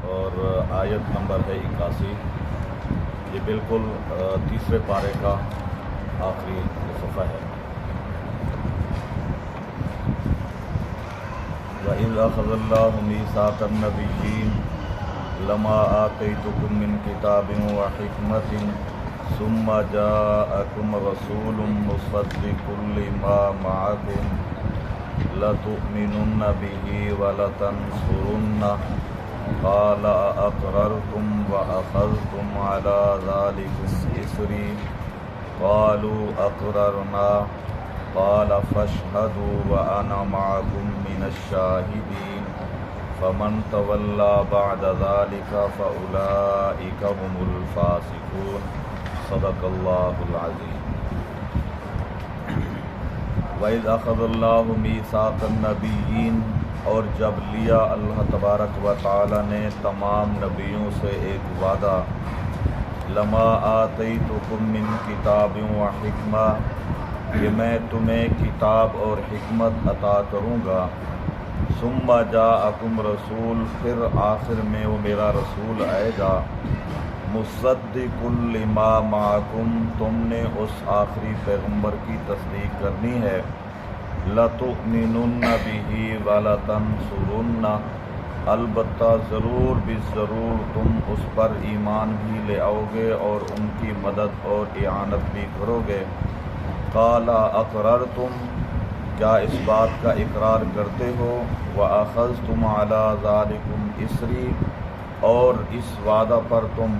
اور آیت نمبر ہے 81۔ یہ بالکل تیسرے پارے کا آخری صفحہ ہے۔ وَإِذْ أَخَذَ اللَّهُ مِيثَاقَ النَّبِيِّينَ لَمَا آتَيْتُكُم مِّن كِتَابٍ وَحِكْمَةٍ ثُمَّ جَاءَكُمْ رَسُولٌ مُّصَدِّقٌ لِّمَا مَعَكُمْ لَتُؤْمِنُنَّ بِهِ وَلَتَنصُرُنَّهُ قَالَ أَأَقْرَرْتُمْ وَأَخَذْتُمْ عَلَىٰ ذَٰلِكُمْ إِصْرِي قَالُوا أَقْرَرْنَا قَالَ فَاشْهَدُوا وَأَنَا مَعَكُم مِّنَ الشَّاهِدِينَ فَمَن تَوَلَّىٰ بَعْدَ ذَٰلِكَ فَأُولَٰئِكَ هُمُ الْفَاسِقُونَ۔ صدق اللہ العظیم۔ وَإِذْ أَخَذَ اللَّهُ مِيثَاقَ النَّبِيِّينَ، اور جب لیا اللہ تبارک و تعالی نے تمام نبیوں سے ایک وعدہ، لما آتیتکم من کتاب و حکمہ، کہ میں تمہیں کتاب اور حکمت عطا کروں گا، ثم جاءکم رسول، پھر آخر میں وہ میرا رسول آئے گا، مصدق لما معکم، تم نے اس آخری پیغمبر کی تصدیق کرنی ہے، لَتُؤْمِنُنَّ بِهِ وَلَتَنصُرُنَّهُ، البتہ ضرور ضرور تم اس پر ایمان بھی لے آؤ گے اور ان کی مدد اور اعانت بھی کرو گے۔ قَالَ أَقْرَرْتُمْ، کیا اس بات کا اقرار کرتے ہو، وَأَخَذْتُمْ عَلَىٰ ذَٰلِكُمْ إِصْرِي، اور اس وعدہ پر تم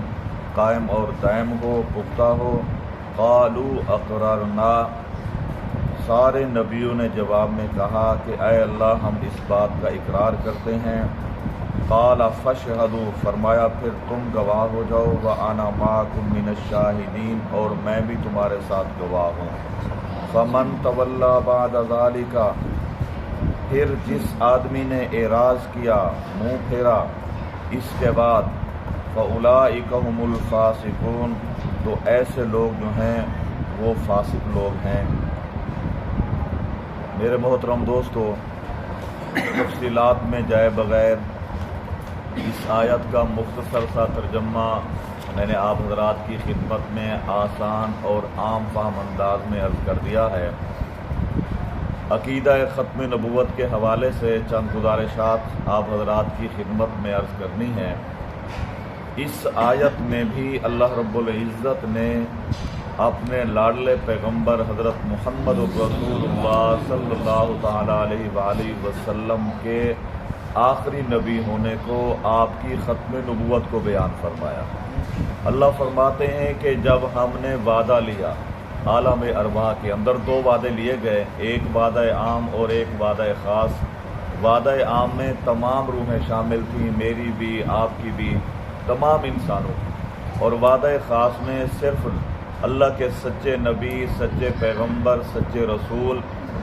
قائم اور دائم ہو، پختہ ہو۔ قَالُوا أَقْرَرْنَا، سارے نبیوں نے جواب میں کہا کہ اے اللہ ہم اس بات کا اقرار کرتے ہیں۔ قَالَ فَاشْهَدُوا، فرمایا پھر تم گواہ ہو جاؤ، وَأَنَا مَعَكُم مِّنَ الشَّاهِدِينَ، اور میں بھی تمہارے ساتھ گواہ ہوں۔ فَمَن تَوَلَّىٰ بَعْدَ ذَٰلِكَ، پھر جس آدمی نے اعراض کیا، منہ پھیرا اس کے بعد، فَأُولَٰئِكَ هُمُ الْفَاسِقُونَ، تو ایسے لوگ جو ہیں وہ فاسق لوگ ہیں۔ میرے محترم دوستو، تفصیلات میں جائے بغیر اس آیت کا مختصر سا ترجمہ میں نے آپ حضرات کی خدمت میں آسان اور عام فہم انداز میں عرض کر دیا ہے۔ عقیدہ ختم نبوت کے حوالے سے چند گزارشات آپ حضرات کی خدمت میں عرض کرنی ہے۔ اس آیت میں بھی اللہ رب العزت نے اپنے لاڈلے پیغمبر حضرت محمد رسول اللہ صلی اللہ تعالیٰ علیہ وآلہ وسلم کے آخری نبی ہونے کو، آپ کی ختم نبوت کو بیان فرمایا۔ اللہ فرماتے ہیں کہ جب ہم نے وعدہ لیا، عالم ارواح کے اندر دو وعدے لیے گئے، ایک وعدہ عام اور ایک وعدہ خاص۔ وعدہ عام میں تمام روحیں شامل تھیں، میری بھی، آپ کی بھی، تمام انسانوں کی، اور وعدہ خاص میں صرف اللہ کے سچے نبی، سچے پیغمبر، سچے رسول،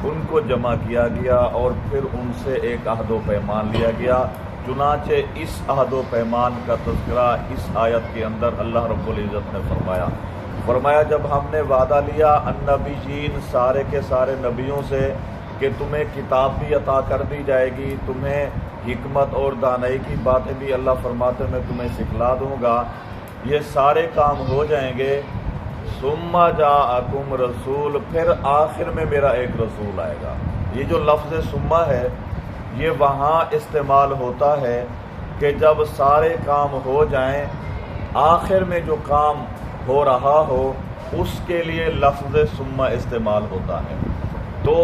ان کو جمع کیا گیا اور پھر ان سے ایک عہد و پیمان لیا گیا۔ چنانچہ اس عہد و پیمان کا تذکرہ اس آیت کے اندر اللہ رب العزت نے فرمایا جب ہم نے وعدہ لیا النبیین، سارے کے سارے نبیوں سے، کہ تمہیں کتاب بھی عطا کر دی جائے گی، تمہیں حکمت اور دانائی کی باتیں بھی اللہ فرماتے میں تمہیں سکھلا دوں گا، یہ سارے کام ہو جائیں گے۔ ثم جاءکم رسول، پھر آخر میں میرا ایک رسول آئے گا۔ یہ جو لفظ ثم ہے یہ وہاں استعمال ہوتا ہے کہ جب سارے کام ہو جائیں، آخر میں جو کام ہو رہا ہو اس کے لیے لفظ ثم استعمال ہوتا ہے۔ تو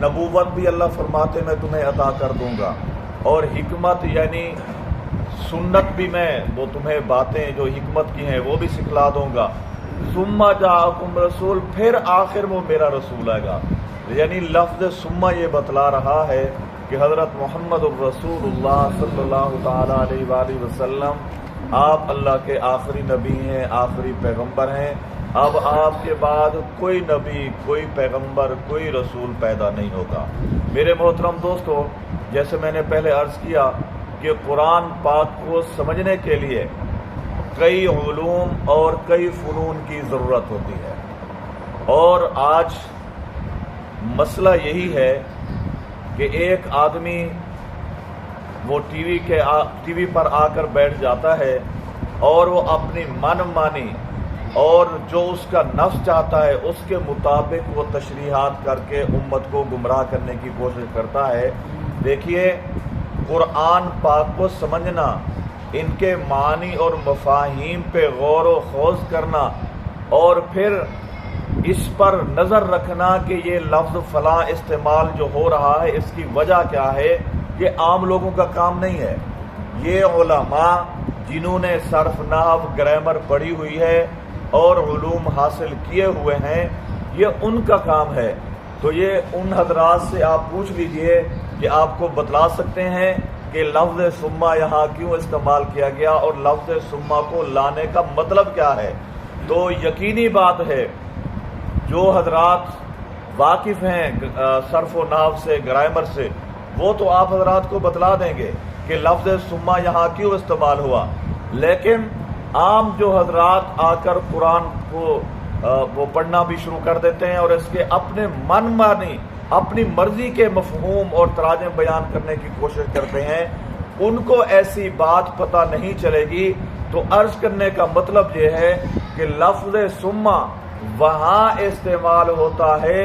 نبوت بھی اللہ فرماتے میں تمہیں عطا کر دوں گا، اور حکمت یعنی سنت بھی میں وہ تمہیں باتیں جو حکمت کی ہیں وہ بھی سکھلا دوں گا۔ ثم جاءکم رسول، پھر آخر وہ میرا رسول آئے گا، یعنی لفظ ثم یہ بتلا رہا ہے کہ حضرت محمد الرسول اللہ صلی اللہ تعالیٰ علیہ وآلہ وسلم آپ اللہ کے آخری نبی ہیں، آخری پیغمبر ہیں۔ اب آپ کے بعد کوئی نبی، کوئی پیغمبر، کوئی رسول پیدا نہیں ہوگا۔ میرے محترم دوستو، جیسے میں نے پہلے عرض کیا کہ قرآن پاک کو سمجھنے کے لیے کئی علوم اور کئی فنون کی ضرورت ہوتی ہے، اور آج مسئلہ یہی ہے کہ ایک آدمی وہ ٹی وی پر آ کر بیٹھ جاتا ہے اور وہ اپنی من مانی اور جو اس کا نفس چاہتا ہے اس کے مطابق وہ تشریحات کر کے امت کو گمراہ کرنے کی کوشش کرتا ہے۔ دیکھیے، قرآن پاک کو سمجھنا، ان کے معنی اور مفاہیم پہ غور و خوض کرنا اور پھر اس پر نظر رکھنا کہ یہ لفظ فلاں استعمال جو ہو رہا ہے اس کی وجہ کیا ہے، یہ عام لوگوں کا کام نہیں ہے۔ یہ علماء جنہوں نے صرف نحو گرامر پڑھی ہوئی ہے اور علوم حاصل کیے ہوئے ہیں، یہ ان کا کام ہے۔ تو یہ ان حضرات سے آپ پوچھ لیجئے کہ آپ کو بتلا سکتے ہیں کہ لفظ ثم یہاں کیوں استعمال کیا گیا اور لفظ ثم کو لانے کا مطلب کیا ہے۔ تو یقینی بات ہے، جو حضرات واقف ہیں صرف و نحو سے، گرامر سے، وہ تو آپ حضرات کو بتلا دیں گے کہ لفظ ثم یہاں کیوں استعمال ہوا، لیکن عام جو حضرات آ کر قرآن کو وہ پڑھنا بھی شروع کر دیتے ہیں اور اس کے اپنے من مانی، اپنی مرضی کے مفہوم اور تراجم بیان کرنے کی کوشش کرتے ہیں، ان کو ایسی بات پتہ نہیں چلے گی۔ تو عرض کرنے کا مطلب یہ ہے کہ لفظ ثم وہاں استعمال ہوتا ہے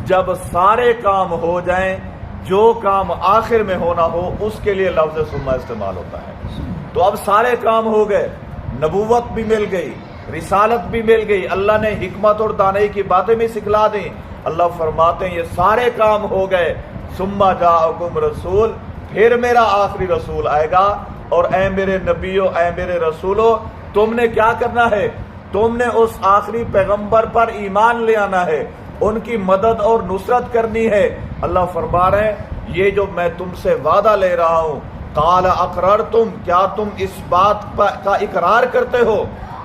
جب سارے کام ہو جائیں، جو کام آخر میں ہونا ہو اس کے لیے لفظ ثم استعمال ہوتا ہے۔ تو اب سارے کام ہو گئے، نبوت بھی مل گئی، رسالت بھی مل گئی، اللہ نے حکمت اور دانائی کی باتیں بھی سکھلا دیں۔ اللہ فرماتے ہیں یہ سارے کام ہو گئے، ثم جاءکم رسول، پھر میرا آخری رسول آئے گا، اور اے میرے نبیو، اے میرے رسولو، تم نے کیا کرنا ہے؟ تم نے اس آخری پیغمبر پر ایمان لے آنا ہے، ان کی مدد اور نصرت کرنی ہے۔ اللہ فرما رہے ہیں یہ جو میں تم سے وعدہ لے رہا ہوں، قال اقررتم، کیا تم اس بات کا اقرار کرتے ہو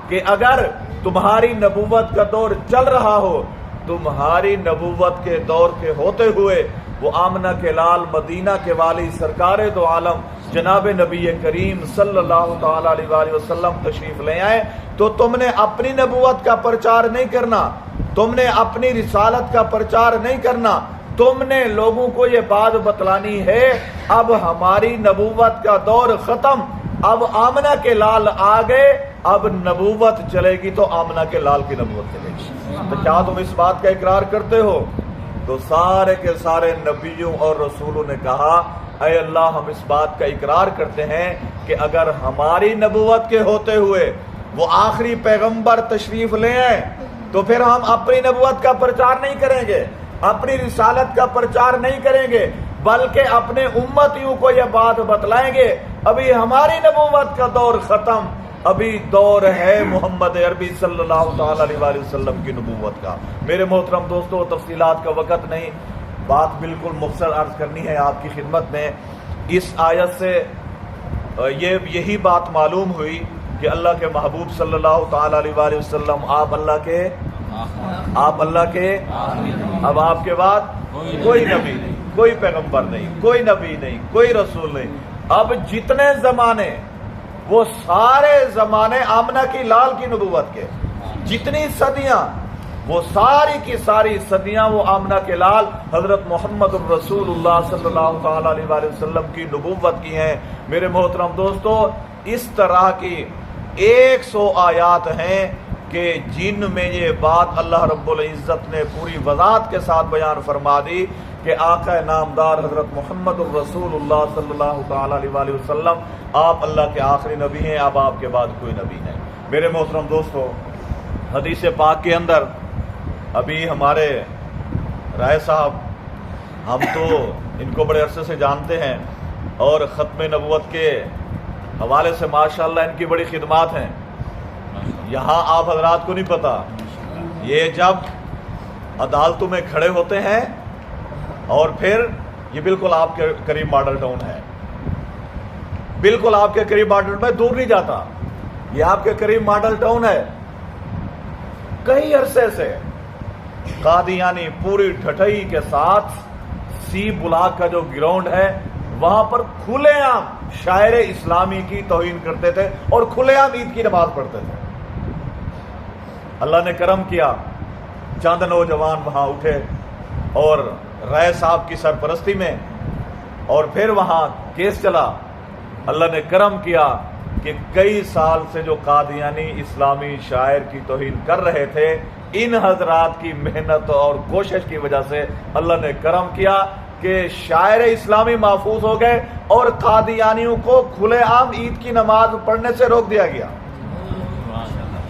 کہ اگر تمہاری نبوت کا دور چل رہا ہو، تمہاری نبوت کے دور کے ہوتے ہوئے وہ آمنہ کے لال، مدینہ کے والی، سرکار دو عالم جناب نبی کریم صلی اللہ تعالی علیہ وآلہ وسلم تشریف لے آئے، تو تم نے اپنی نبوت کا پرچار نہیں کرنا، تم نے اپنی رسالت کا پرچار نہیں کرنا، تم نے لوگوں کو یہ بات بتلانی ہے اب ہماری نبوت کا دور ختم، اب آمنہ کے لال آ گئے، اب نبوت چلے گی تو آمنہ کے لال کی نبوت چلے گی۔ تو کیا تم اس بات کا اقرار کرتے ہو؟ تو سارے کے سارے نبیوں اور رسولوں نے کہا اے اللہ، ہم اس بات کا اقرار کرتے ہیں کہ اگر ہماری نبوت کے ہوتے ہوئے وہ آخری پیغمبر تشریف لے آئے تو پھر ہم اپنی نبوت کا پرچار نہیں کریں گے، اپنی رسالت کا پرچار نہیں کریں گے، بلکہ اپنے امتیوں کو یہ بات بتلائیں گے ابھی ہماری نبوت کا دور ختم، ابھی دور ہے محمد عربی صلی اللہ تعالی علیہ وآلہ وسلم کی نبوت کا۔ میرے محترم دوستو، تفصیلات کا وقت نہیں، بات بالکل مختصر عرض کرنی ہے آپ کی خدمت میں۔ اس آیت سے یہی بات معلوم ہوئی کہ اللہ کے محبوب صلی اللہ تعالی علیہ وآلہ وسلم آپ اللہ کے اب آپ کے بعد کوئی نبی نہیں، کوئی پیغمبر نہیں، کوئی نبی نہیں، کوئی رسول نہیں۔ اب جتنے زمانے، وہ سارے زمانے آمنہ کی لال کی نبوت کے، جتنی صدیاں، وہ ساری کی ساری صدیاں وہ آمنہ کے لال حضرت محمد الرسول اللہ صلی اللہ تعالی علیہ وآلہ وسلم کی نبوت کی ہیں۔ میرے محترم دوستو، اس طرح کی 100 آیات ہیں کہ جن میں یہ بات اللہ رب العزت نے پوری وضاحت کے ساتھ بیان فرما دی کہ آقا نامدار حضرت محمد الرسول اللہ صلی اللہ تعالی علیہ وآلہ وسلم آپ اللہ کے آخری نبی ہیں، اب آپ کے بعد کوئی نبی نہیں۔ میرے محترم دوستو، حدیث پاک کے اندر ابھی ہمارے رائے صاحب، ہم تو ان کو بڑے عرصے سے جانتے ہیں اور ختم نبوت کے حوالے سے ماشاءاللہ ان کی بڑی خدمات ہیں، یہاں آپ حضرات کو نہیں پتا، یہ جب عدالتوں میں کھڑے ہوتے ہیں اور پھر یہ بالکل آپ کے قریب ماڈل ٹاؤن ہے، بالکل آپ کے قریب ماڈل، میں دور نہیں جاتا، یہ آپ کے قریب ماڈل ٹاؤن ہے۔ کئی عرصے سے قادیانی پوری ٹھٹائی کے ساتھ سی بلاک کا جو گراؤنڈ ہے وہاں پر کھلے عام شاعر اسلامی کی توہین کرتے تھے اور کھلے عام عید کی نماز پڑھتے تھے۔ اللہ نے کرم کیا، چند نوجوان وہاں اٹھے اور رائے صاحب کی سرپرستی میں اور پھر وہاں کیس چلا. اللہ نے کرم کیا کہ کئی سال سے جو قادیانی اسلامی شاعر کی توہین کر رہے تھے، ان حضرات کی محنت اور کوشش کی وجہ سے اللہ نے کرم کیا کہ شاعر اسلامی محفوظ ہو گئے اور قادیانیوں کو کھلے عام عید کی نماز پڑھنے سے روک دیا گیا.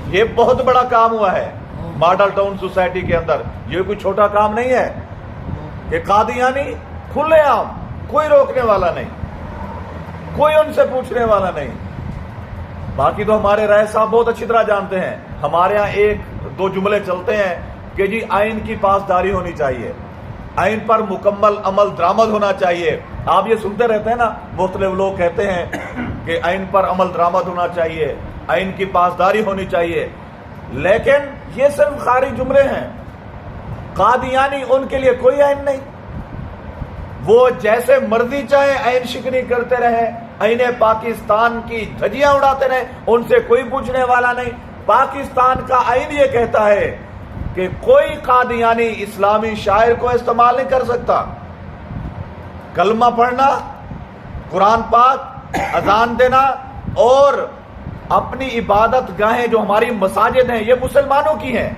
یہ بہت بڑا کام ہوا ہے ماڈل ٹاؤن سوسائٹی کے اندر. یہ کوئی چھوٹا کام نہیں ہے کہ قادیانی کھلے عام، کوئی روکنے والا نہیں، کوئی ان سے پوچھنے والا نہیں. باقی تو ہمارے رائے صاحب بہت اچھی طرح جانتے ہیں. ہمارے ہاں ایک دو جملے چلتے ہیں کہ جی آئین کی پاسداری ہونی چاہیے، آئین پر مکمل عمل درآمد ہونا چاہیے. آپ یہ سنتے رہتے ہیں نا، مختلف لوگ کہتے ہیں کہ آئین پر عمل درآمد ہونا چاہیے، آئین کی پاسداری ہونی چاہیے. لیکن یہ صرف خارج جملے ہیں. قادیانی ان کے لیے کوئی آئین نہیں. وہ جیسے مرضی چاہے آئین شکنی کرتے رہے، آئین پاکستان کی دھجیاں اڑاتے رہے، ان سے کوئی پوچھنے والا نہیں. پاکستان کا آئین یہ کہتا ہے کہ کوئی قادیانی اسلامی شاعر کو استعمال نہیں کر سکتا. کلمہ پڑھنا، قرآن پاک، اذان دینا اور اپنی عبادت گاہیں جو ہماری مساجد ہیں یہ مسلمانوں کی ہیں.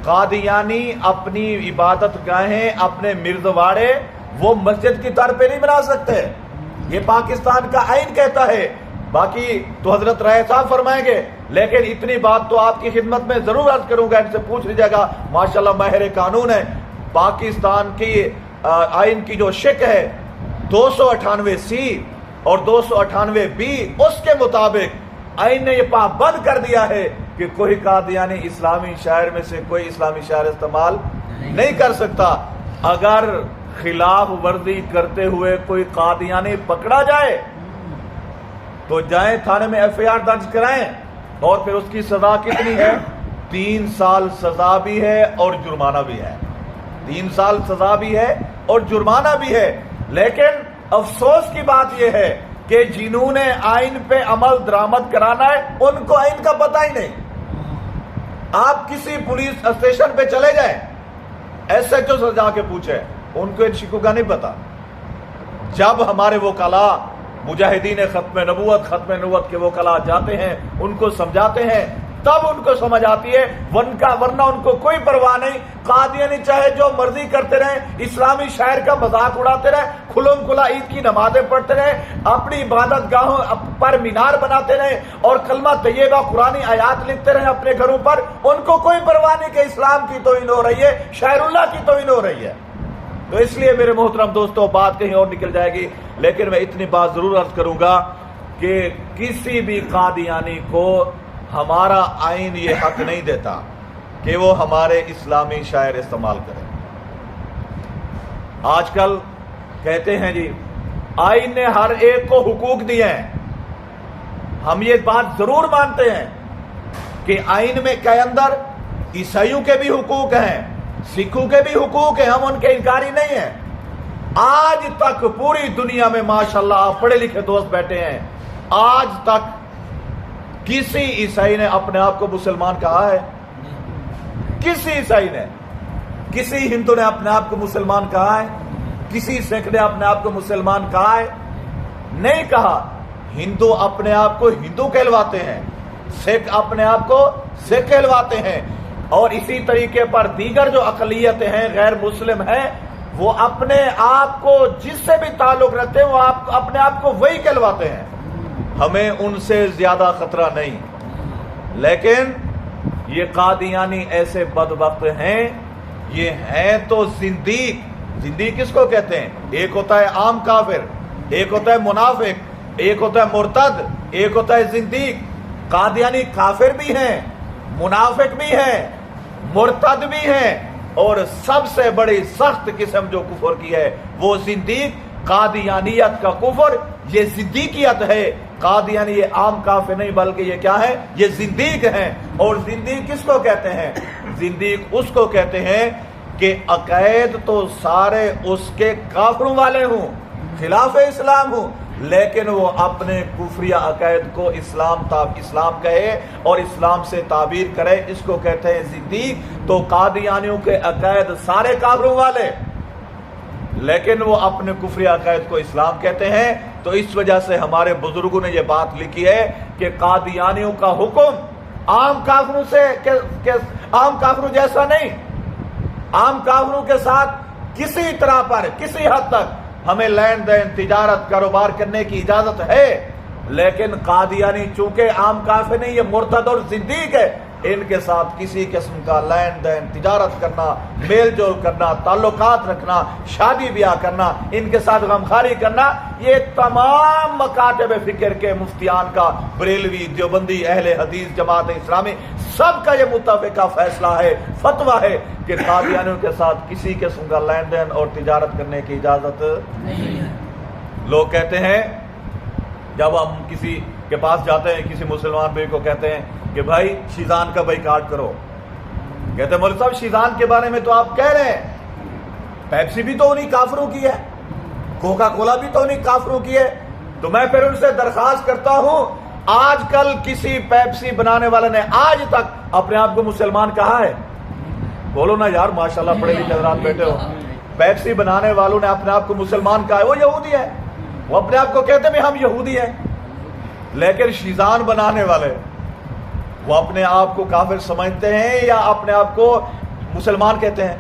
قادیانی اپنی عبادت گاہیں، اپنے مردواڑے وہ مسجد کی طرح پہ نہیں بنا سکتے. یہ پاکستان کا آئین کہتا ہے. باقی تو حضرت رائے صاحب فرمائیں گے، لیکن اتنی بات تو آپ کی خدمت میں ضرور عرض کروں گا. ان سے پوچھ لیجیے گا، ماشاءاللہ ماہر قانون ہے. پاکستان کی آئین کی جو شق ہے 298C اور 298B، اس کے مطابق آئین نے یہ پابند کر دیا ہے کہ کوئی قادیانی اسلامی شاعر میں سے کوئی اسلامی شاعر استعمال نہیں کر سکتا. اگر خلاف ورزی کرتے ہوئے کوئی قادیانی پکڑا جائے تو جائیں تھانے میں FIR درج کرائیں. اور پھر اس کی سزا کتنی ہے؟ 3 سال سزا بھی ہے اور جرمانہ بھی ہے. 3 سال سزا بھی ہے اور جرمانہ بھی ہے. لیکن افسوس کی بات یہ ہے کہ جنہوں نے آئین پہ عمل درآمد کرانا ہے ان کو آئین کا پتہ ہی نہیں. آپ کسی پولیس اسٹیشن پہ چلے جائیں، SHO سے جا کے پوچھیں، ان کو ان شکو کا نہیں پتا. جب ہمارے وکلاء مجاہدین ختم نبوت کے وکلاء جاتے ہیں، ان کو سمجھاتے ہیں، تب ان کو سمجھ آتی ہے. ورنہ ان کو کوئی پرواہ نہیں. قادیانی چاہے جو مرضی کرتے رہیں، اسلامی شاعر کا مذاق اڑاتے رہیں، کھلم کھلا عید کی نمازیں پڑھتے رہیں، اپنی عبادت گاہوں پر مینار بناتے رہیں اور کلمہ طیبہ قرآنی آیات لکھتے رہیں اپنے گھروں پر. ان کو کوئی پرواہ نہیں کہ اسلام کی توہین ہو رہی ہے، شاعر اللہ کی توہین ہو رہی ہے. تو اس لیے میرے محترم دوستوں، بات کہیں اور نکل جائے گی، لیکن میں اتنی بات ضرور عرض کروں گا کہ کسی بھی قادیانی کو ہمارا آئین یہ حق نہیں دیتا کہ وہ ہمارے اسلامی شاعر استعمال کریں. آج کل کہتے ہیں جی آئین نے ہر ایک کو حقوق دیے ہیں. ہم یہ بات ضرور مانتے ہیں کہ آئین میں کے اندر عیسائیوں کے بھی حقوق ہیں، سکھوں کے بھی حقوق ہیں، ہم ان کے انکاری نہیں ہیں. آج تک پوری دنیا میں ماشاءاللہ آپ پڑھے لکھے دوست بیٹھے ہیں، آج تک کسی عیسائی نے اپنے آپ کو مسلمان کہا ہے؟ کسی عیسائی نے، کسی ہندو نے اپنے آپ کو مسلمان کہا ہے؟ کسی سکھ نے اپنے آپ کو مسلمان کہا ہے؟ نہیں کہا. ہندو اپنے آپ کو ہندو کہلواتے ہیں، سکھ اپنے آپ کو سکھ کہلواتے ہیں، اور اسی طریقے پر دیگر جو اقلیتیں ہیں، غیر مسلم ہیں، وہ اپنے آپ کو جس سے بھی تعلق رکھتے ہیں وہ اپنے آپ کو وہی کہلواتے ہیں. ہمیں ان سے زیادہ خطرہ نہیں. لیکن یہ قادیانی ایسے بدبخت ہیں، یہ ہیں تو زندیق. زندیق کس کو کہتے ہیں؟ ایک ہوتا ہے عام کافر، ایک ہوتا ہے منافق، ایک ہوتا ہے مرتد، ایک ہوتا ہے زندیق. قادیانی کافر بھی ہیں، منافق بھی ہیں، مرتد بھی ہیں، اور سب سے بڑی سخت قسم جو کفر کی ہے وہ زندیق. قادیانیت کا کفر یہ زندیقیت ہے. قادیانی یہ عام کافر نہیں بلکہ یہ کیا ہے؟ یہ زندیق ہیں. اور زندیق کس کو کہتے ہیں؟ زندیق اس کو کہتے ہیں کہ عقائد تو سارے اس کے کافروں والے ہوں، خلاف اسلام ہوں، لیکن وہ اپنے کفریہ عقائد کو اسلام کہے اور اسلام سے تعبیر کرے، اس کو کہتے ہیں زندیق. تو قادیانیوں کے عقائد سارے کافروں والے، لیکن وہ اپنے کفری عقائد کو اسلام کہتے ہیں. تو اس وجہ سے ہمارے بزرگوں نے یہ بات لکھی ہے کہ قادیانیوں کا حکم عام کافروں جیسا نہیں. عام کافروں کے ساتھ کسی طرح پر کسی حد تک ہمیں لین دین تجارت کاروبار کرنے کی اجازت ہے، لیکن قادیانی چونکہ عام کافر نہیں، یہ مرتد اور زندیق ہے، ان کے ساتھ کسی قسم کا لین دین تجارت کرنا، میل جول کرنا، تعلقات رکھنا، شادی بیاہ کرنا، ان کے ساتھ غمخواری کرنا، یہ تمام مکاتب فکر کے مفتیان کا، بریلوی، دیوبندی، اہل حدیث، جماعت اسلامی، سب کا یہ متفقہ فیصلہ ہے، فتویٰ ہے کہ قادیانیوں کے ساتھ کسی قسم کا لین دین اور تجارت کرنے کی اجازت نہیں ہے. لوگ کہتے ہیں جب ہم کسی کے پاس جاتے ہیں، کسی مسلمان بھائی کو کہتے ہیں کہ بھائی شیزان کا بائیکاٹ کرو، کہتے ہیں مولوی صاحب شیزان کے بارے میں تو آپ کہہ رہے ہیں، پیپسی بھی تو انہی کافروں کی ہے، کوکا کولا بھی تو انہی کافروں کی ہے. تو میں پھر ان سے درخواست کرتا ہوں، آج کل کسی پیپسی بنانے والے نے آج تک اپنے آپ کو مسلمان کہا ہے؟ بولو نا یار، ماشاءاللہ پڑھے لکھے حضرات بیٹھے ہو. پیپسی بنانے والوں نے اپنے آپ کو مسلمان کہا ہے؟ وہ یہودی ہے، وہ اپنے آپ کو کہتے ہیں ہم یہودی ہیں. لیکن شیزان بنانے والے وہ اپنے آپ کو کافر سمجھتے ہیں یا اپنے آپ کو مسلمان کہتے ہیں؟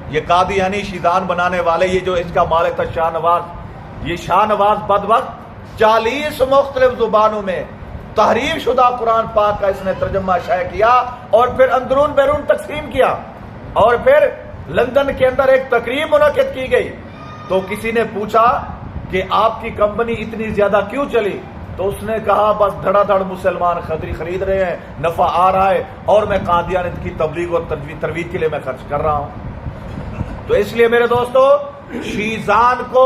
یہ قادیانی شیزان بنانے والے، یہ جو اس کا مالک تھا شاہ نواز، یہ شاہ نواز بدبخت 40 مختلف زبانوں میں تحریف شدہ قرآن پاک کا اس نے ترجمہ شائع کیا اور پھر اندرون بیرون تقسیم کیا. اور پھر لندن کے اندر ایک تقریب منعقد کی گئی تو کسی نے پوچھا کہ آپ کی کمپنی اتنی زیادہ کیوں چلی؟ تو اس نے کہا بس دھڑا دھڑ مسلمان خرید رہے ہیں، نفع آ رہا ہے اور میں قادیانیت کی تبلیغ اور ترویج کے لیے میں خرچ کر رہا ہوں. تو اس لیے میرے دوستو، شیزان کو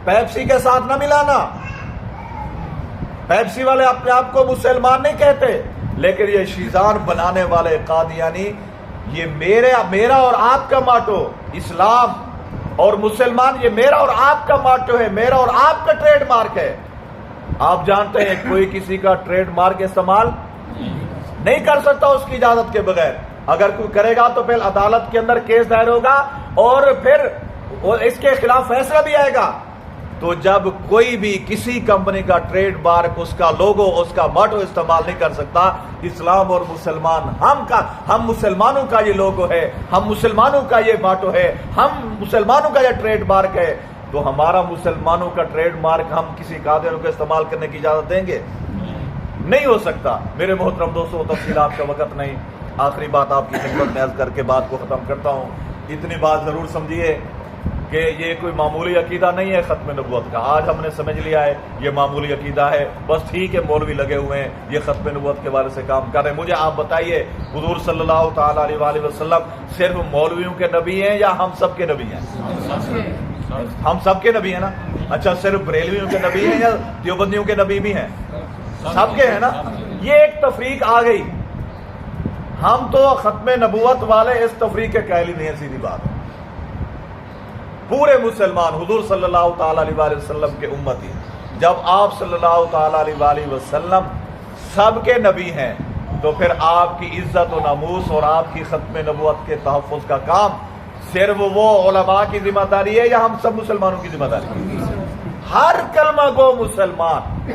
پیپسی کے ساتھ نہ ملانا. پیپسی والے اپنے آپ کو مسلمان نہیں کہتے، لیکن یہ شیزان بنانے والے قادیانی، یہ میرا اور آپ کا ماٹو، اسلام اور مسلمان، یہ میرا اور آپ کا ماٹو ہے، میرا اور آپ کا ٹریڈ مارک ہے. آپ جانتے ہیں کوئی کسی کا ٹریڈ مارک استعمال نہیں کر سکتا اس کی اجازت کے بغیر. اگر کوئی کرے گا تو پھر عدالت کے اندر کیس دائر ہوگا اور پھر اس کے خلاف فیصلہ بھی آئے گا. تو جب کوئی بھی کسی کمپنی کا ٹریڈ مارک، اس کا لوگو، اس کا ماٹو استعمال نہیں کر سکتا، اسلام اور مسلمان، ہم مسلمانوں کا یہ لوگو ہے، ہم مسلمانوں کا یہ ماٹو ہے، ہم مسلمانوں کا یہ ٹریڈ مارک ہے، تو ہمارا مسلمانوں کا ٹریڈ مارک ہم کسی قادیانی کو استعمال کرنے کی اجازت دیں گے؟ نہیں ہو سکتا. میرے محترم دوستو، تفصیلات کا وقت نہیں، آخری بات آپ کی خدمت میں عرض کر کے بات کو ختم کرتا ہوں. اتنی بات ضرور سمجھیے کہ یہ کوئی معمولی عقیدہ نہیں ہے ختم نبوت کا. آج ہم نے سمجھ لیا ہے یہ معمولی عقیدہ ہے، بس ٹھیک ہے مولوی لگے ہوئے ہیں یہ ختم نبوت کے بارے سے کام کر رہے ہیں. مجھے آپ بتائیے، حضور صلی اللہ تعالیٰ علیہ وسلم صرف مولویوں کے نبی ہیں یا ہم سب کے نبی ہیں؟ ہم سب کے نبی ہیں نا. اچھا، صرف بریلویوں کے نبی ہیں یا دیوبندیوں کے نبی بھی ہیں؟ سب کے ہیں نا. یہ ایک تفریق آ گئی. ہم تو ختم نبوت والے اس تفریق کے قائل ہی نہیں ہیں. سیدھی بات ہے، پورے مسلمان حضور صلی اللہ تعالیٰ علیہ وسلم کے امتی. جب آپ صلی اللہ تعالیٰ علیہ وسلم سب کے نبی ہیں تو پھر آپ کی عزت و ناموس اور آپ کی ختم نبوت کے تحفظ کا کام صرف وہ علماء کی ذمہ داری ہے یا ہم سب مسلمانوں کی ذمہ داری ہے؟ ہر کلمہ گو مسلمان،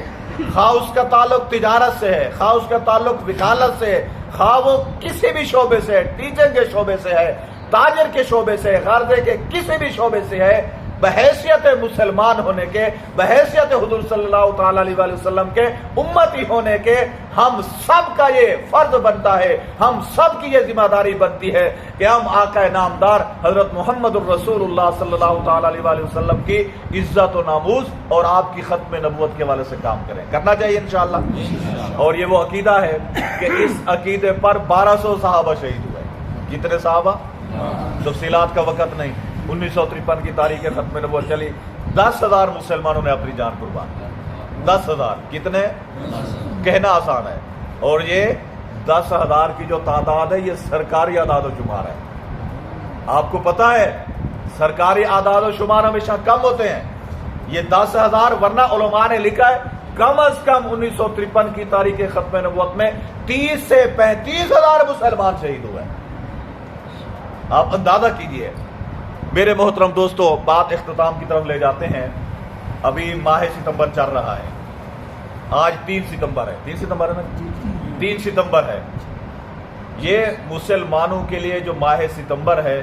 خواہ اس کا تعلق تجارت سے ہے، خواہ اس کا تعلق وکالت سے ہے، خواہ وہ کسی بھی شعبے سے ہے، ٹیچنگ کے شعبے سے ہے، تاجر کے شعبے سے، غرضے کے کسی بھی شعبے سے ہے، بحیثیت مسلمان ہونے کے، بحیثیت حضور صلی اللہ تعالیٰ علیہ وسلم کے امتی ہونے کے، ہم سب کا یہ فرض بنتا ہے، ہم سب کی یہ ذمہ داری بنتی ہے کہ ہم آقا نامدار حضرت محمد الرسول اللہ صلی اللہ تعالیٰ علیہ وسلم کی عزت و ناموس اور آپ کی ختم نبوت کے والے سے کام کریں. کرنا چاہیے انشاءاللہ. اور یہ وہ عقیدہ ہے کہ اس عقیدے پر 1200 صحابہ شہید ہوئے. کتنے صحابہ؟ تفصیلات کا وقت نہیں. 1953 کی تاریخ ختم نبوت چلی، 10,000 مسلمانوں نے اپنی جان قربان کی. 10,000 کتنے؟ کہنا آسان ہے، اور یہ 10,000 کی جو تعداد ہے یہ سرکاری اعداد و شمار ہے. آپ کو پتا ہے سرکاری اعداد و شمار ہمیشہ کم ہوتے ہیں. یہ 10,000، ورنہ علماء نے لکھا ہے کم از کم 1953 کی تاریخ ختم نبوت میں 30 سے 35,000 مسلمان شہید ہوئے. آپ اندازہ کیجئے. میرے محترم دوستو، بات اختتام کی طرف لے جاتے ہیں۔ ابھی ماہ ستمبر چل رہا ہے، آج 3 ستمبر ہے، 3 ستمبر ہے نا، 3 ستمبر ہے۔ یہ مسلمانوں کے لیے جو ماہ ستمبر ہے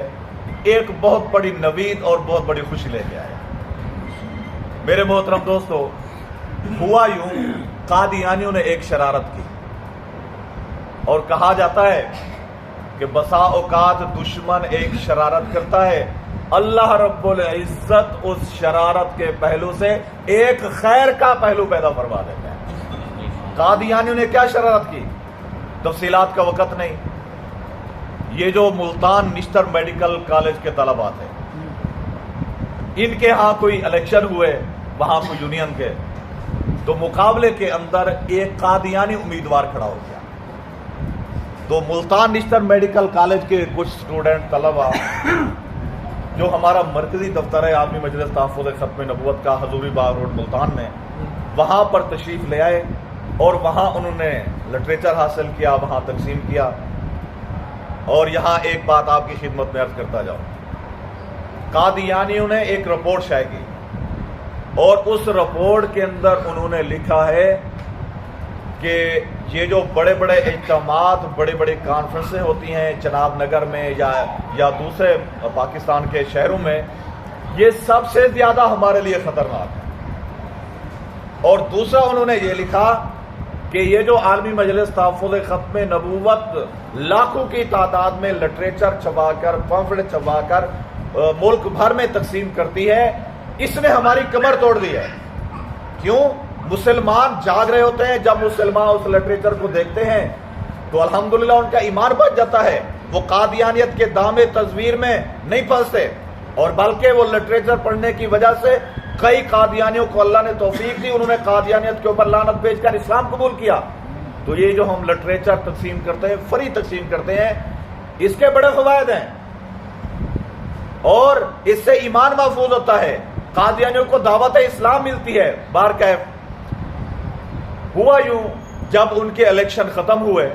ایک بہت بڑی نوید اور بہت بڑی خوشی لے کے آیا۔ میرے محترم دوستو، ہوا یوں، قادیانیوں نے ایک شرارت کی، اور کہا جاتا ہے کہ بسا اوقات دشمن ایک شرارت کرتا ہے، اللہ رب العزت اس شرارت کے پہلو سے ایک خیر کا پہلو پیدا فرما دیتا ہے۔ قادیانیوں نے کیا شرارت کی، تفصیلات کا وقت نہیں۔ یہ جو ملتان نشتر میڈیکل کالج کے طلباء تھے، ان کے ہاں کوئی الیکشن ہوئے، وہاں کوئی یونین کے، تو مقابلے کے اندر ایک قادیانی امیدوار کھڑا ہو گیا۔ تو ملتان نشتر میڈیکل کالج کے کچھ اسٹوڈنٹ طلباء، جو ہمارا مرکزی دفتر ہے عالمی مجلس تحفظ ختم نبوت کا، حضوری باغ روڈ ملتان میں، وہاں پر تشریف لے آئے اور وہاں انہوں نے لٹریچر حاصل کیا، وہاں تقسیم کیا۔ اور یہاں ایک بات آپ کی خدمت میں عرض کرتا جاؤں، قادیانیوں نے ایک رپورٹ شائع کی، اور اس رپورٹ کے اندر انہوں نے لکھا ہے کہ یہ جو بڑے بڑے اجتماعات، بڑے بڑے کانفرنسیں ہوتی ہیں چناب نگر میں یا دوسرے پاکستان کے شہروں میں، یہ سب سے زیادہ ہمارے لیے خطرناک ہے۔ اور دوسرا انہوں نے یہ لکھا کہ یہ جو عالمی مجلس تحفظ ختم نبوت لاکھوں کی تعداد میں لٹریچر چھپا کر، پمفلٹ چھپا کر ملک بھر میں تقسیم کرتی ہے، اس نے ہماری کمر توڑ دی ہے۔ کیوں؟ مسلمان جاگ رہے ہوتے ہیں، جب مسلمان اس لٹریچر کو دیکھتے ہیں تو الحمدللہ ان کا ایمان بچ جاتا ہے، وہ قادیانیت کے دامے تصویر میں نہیں پھنستے، اور بلکہ وہ لٹریچر پڑھنے کی وجہ سے کئی قادیانیوں کو اللہ نے توفیق دی، انہوں نے قادیانیت کے اوپر لعنت بھیج کر اسلام قبول کیا۔ تو یہ جو ہم لٹریچر تقسیم کرتے ہیں، فری تقسیم کرتے ہیں، اس کے بڑے فوائد ہیں، اور اس سے ایمان محفوظ ہوتا ہے، قادیانیوں کو دعوت اسلام ملتی ہے۔ بارکیف ہوا یوں، جب ان کے الیکشن ختم ہوئے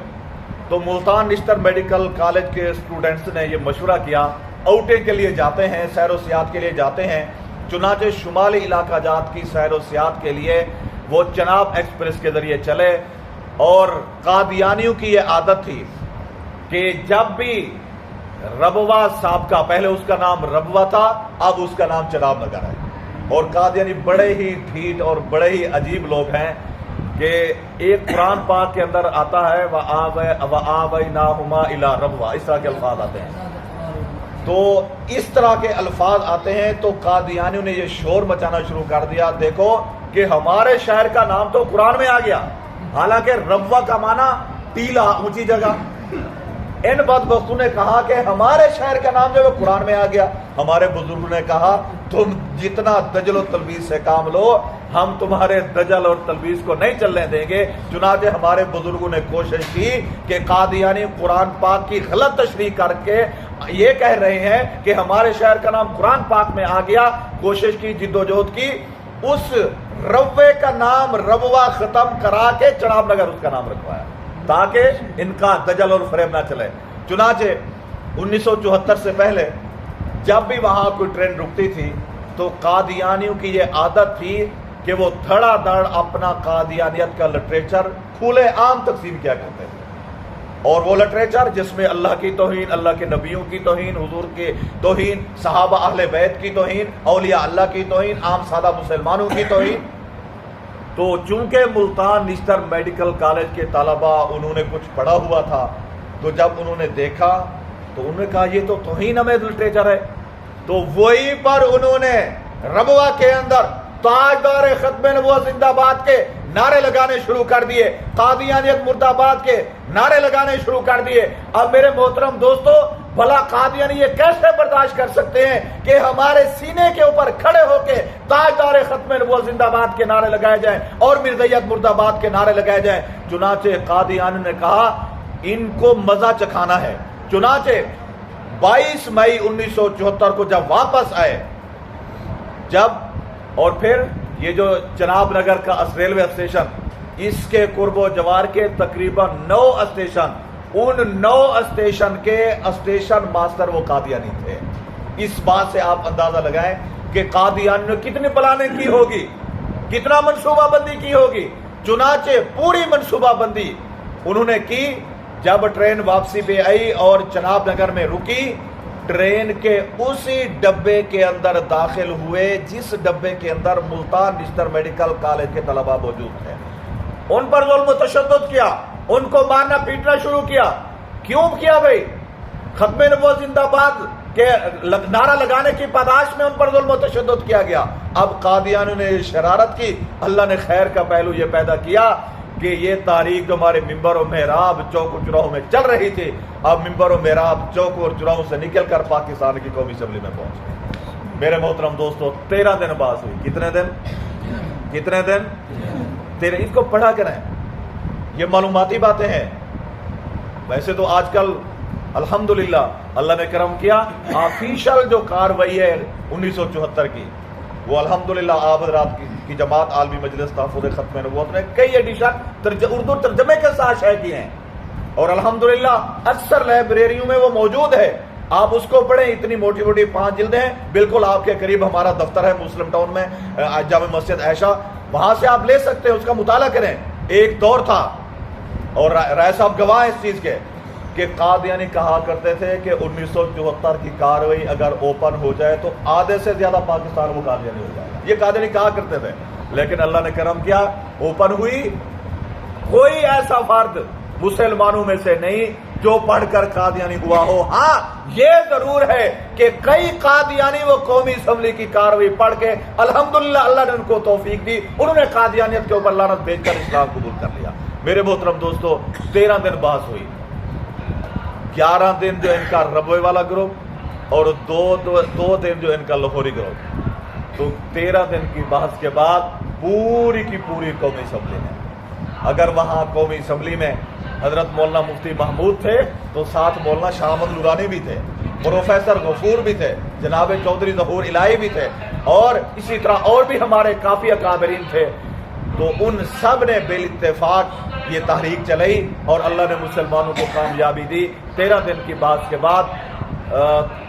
تو ملتان نشتر میڈیکل کالج کے اسٹوڈنٹس نے یہ مشورہ کیا، آؤٹنگ کے لیے جاتے ہیں، سیر و سیاحت کے لیے جاتے ہیں۔ چنانچہ شمالی علاقہ جات کی سیر و سیاحت کے لیے وہ چناب ایکسپریس کے ذریعے چلے، اور قادیانیوں کی یہ عادت تھی کہ جب بھی ربوہ سابقہ، پہلے اس کا نام ربوہ تھا، اب اس کا نام چناب نگر ہے، اور قادیانی بڑے ہی ڈھیٹ اور بڑے ہی عجیب لوگ ہیں کہ ایک قرآن پاک کے اندر آتا ہے وَآوَيْنَاهُمَا إِلَىٰ رَبْوَةٍ، اس طرح کے الفاظ آتے ہیں۔ تو اس طرح کے الفاظ آتے ہیں تو قادیانیوں نے یہ شور مچانا شروع کر دیا، دیکھو کہ ہمارے شہر کا نام تو قرآن میں آ گیا، حالانکہ ربوہ کا معنی ٹیلا، اونچی جگہ۔ ان بدبختوں نے کہا کہ ہمارے شہر کا نام جو ہے قرآن میں آ گیا۔ ہمارے بزرگوں نے کہا تم جتنا دجل و تلبیس سے کام لو، ہم تمہارے دجل اور تلبیس کو نہیں چلنے دیں گے۔ چنانچہ ہمارے بزرگوں نے کوشش کی کہ قادیانی قرآن پاک کی غلط تشریح کر کے یہ کہہ رہے ہیں کہ ہمارے شہر کا نام قرآن پاک میں آ گیا، کوشش کی، جد و جہد کی، اس روے کا نام ربوہ ختم کرا کے چناب نگر اس کا نام رکھوایا تاکہ ان کا دجل اور فریب نہ چلے۔ چنانچہ 1974 سے پہلے جب بھی وہاں کوئی ٹرین رکتی تھی تو قادیانیوں کی یہ عادت تھی کہ وہ دھڑا دھڑ اپنا قادیانیت کا لٹریچر کھلے عام تقسیم کیا کرتے تھے، اور وہ لٹریچر جس میں اللہ کی توہین، اللہ کے نبیوں کی توہین، حضور کی توہین، صحابہ اہل بیت کی توہین، اولیاء اللہ کی توہین، عام سادہ مسلمانوں کی توہین۔ تو چونکہ ملتان نشتر میڈیکل کالج کے طلباء انہوں نے کچھ پڑھا ہوا تھا، تو جب انہوں نے دیکھا تو انہوں نے کہا یہ تو توہین آمیز لٹریچر ہے، تو وہی پر انہوں نے ربوہ کے اندر تاجدار ختم نبوت زندہ باد کے نعرے لگانے شروع کر دیے، قادیانیت مرد آباد کے نعرے لگانے شروع کر دیے۔ اب میرے محترم دوستو، بھلا قادیانی یہ کیسے برداشت کر سکتے ہیں کہ ہمارے سینے کے اوپر کھڑے ہو کے تاجدار ختم نبوت زندہ باد کے نعرے لگائے جائیں اور مرزائیت مرد آباد کے نعرے لگائے جائیں؟ چنانچہ قادیانی نے کہا ان کو مزہ چکھانا ہے۔ چنانچہ 22 مئی 1974 کو جب واپس آئے، اور پھر یہ جو چناب نگر کا ریلوے اسٹیشن، اس کے قرب و جوار کے تقریباً 9 اسٹیشن، ان 9 اسٹیشن کے اسٹیشن ماسٹر وہ قادیانی تھے۔ اس بات سے آپ اندازہ لگائیں کہ قادیان نے کتنی پلاننگ کی ہوگی، کتنا منصوبہ بندی کی ہوگی۔ چنانچہ پوری منصوبہ بندی انہوں نے کی۔ جب ٹرین واپسی پہ آئی اور چناب نگر میں رکی، ٹرین کے اسی ڈبے کے اندر داخل ہوئے جس ڈبے کے اندر ملتان نشتر میڈیکل کالج کے طلباء موجود تھے۔ ان پر ظلم و تشدد کیا، ان کو مارنا پیٹنا شروع کیا۔ کیوں کیا بھائی؟ ختم نبوت زندہ باد کے نعرہ لگانے کی پاداش میں ان پر ظلم و تشدد کیا گیا۔ اب قادیانوں نے شرارت کی، اللہ نے خیر کا پہلو یہ پیدا کیا کہ یہ تاریخ جو ہمارے ممبر و محراب چوک و چوراہوں میں چل رہی تھی، اب ممبر و محراب چوک اور چوراہوں سے نکل کر پاکستان کی قومی اسمبلی میں پہنچ گئی۔ میرے محترم دوستو، 13 دن بحث ہوئی۔ کتنے دن؟ 13۔ اس کو پڑھا کریں، یہ معلوماتی باتیں ہیں۔ ویسے تو آج کل الحمدللہ اللہ نے کرم کیا، آفیشل جو کاروائی ہے 1974 کی، وہ الحمدللہ آپ حضرات کی جماعت عالمی مجلس تحفظ ختم نبوت نے کئی ایڈیشن اردو ترجمے کے ساتھ شائع کیے ہیں، اور الحمدللہ اکثر لائبریریوں میں وہ موجود ہے۔ آپ اس کو پڑھیں، اتنی موٹی موٹی 5 جلدیں، بالکل آپ کے قریب ہمارا دفتر ہے مسلم ٹاؤن میں، جامع مسجد عائشہ، وہاں سے آپ لے سکتے ہیں، اس کا مطالعہ کریں۔ ایک دور تھا، اور رائے صاحب گواہ اس چیز کے، کہ قادیانی کہا کرتے تھے کہ 1974 کی کاروائی اگر اوپن ہو جائے تو آدھے سے زیادہ پاکستان وہ قادیانی ہو جائے گا، یہ قادیانی کہا کرتے تھے۔ لیکن اللہ نے کرم کیا، اوپن ہوئی۔ کوئی ایسا فرد مسلمانوں میں سے نہیں جو پڑھ کر قادیانی ہوا ہو۔ ہاں یہ ضرور ہے کہ کئی قادیانی وہ قومی اسمبلی کی کاروائی پڑھ کے الحمدللہ اللہ نے ان کو توفیق دی، انہوں نے قادیانیت کے اوپر لعنت بھیج کر اسلام قبول کر لیا۔ میرے محترم دوستو، 13 دن بحث ہوئی۔ 11 دن جو ان کا ربوے والا گروپ اور دو دن جو ان کا لاہوری گروپ، تو 13 دن کی بحث کے بعد پوری کی پوری قومی اسمبلی میں، اگر وہاں قومی اسمبلی میں حضرت مولانا مفتی محمود تھے تو ساتھ مولانا شاہ احمد نورانی بھی تھے، پروفیسر غفور بھی تھے، جناب چودھری ظہور الہی بھی تھے، اور اسی طرح اور بھی ہمارے کافی اکابرین تھے، تو ان سب نے بالاتفاق یہ تحریک چلائی اور اللہ نے مسلمانوں کو کامیابی دی۔ 13 دن کی بات کے بعد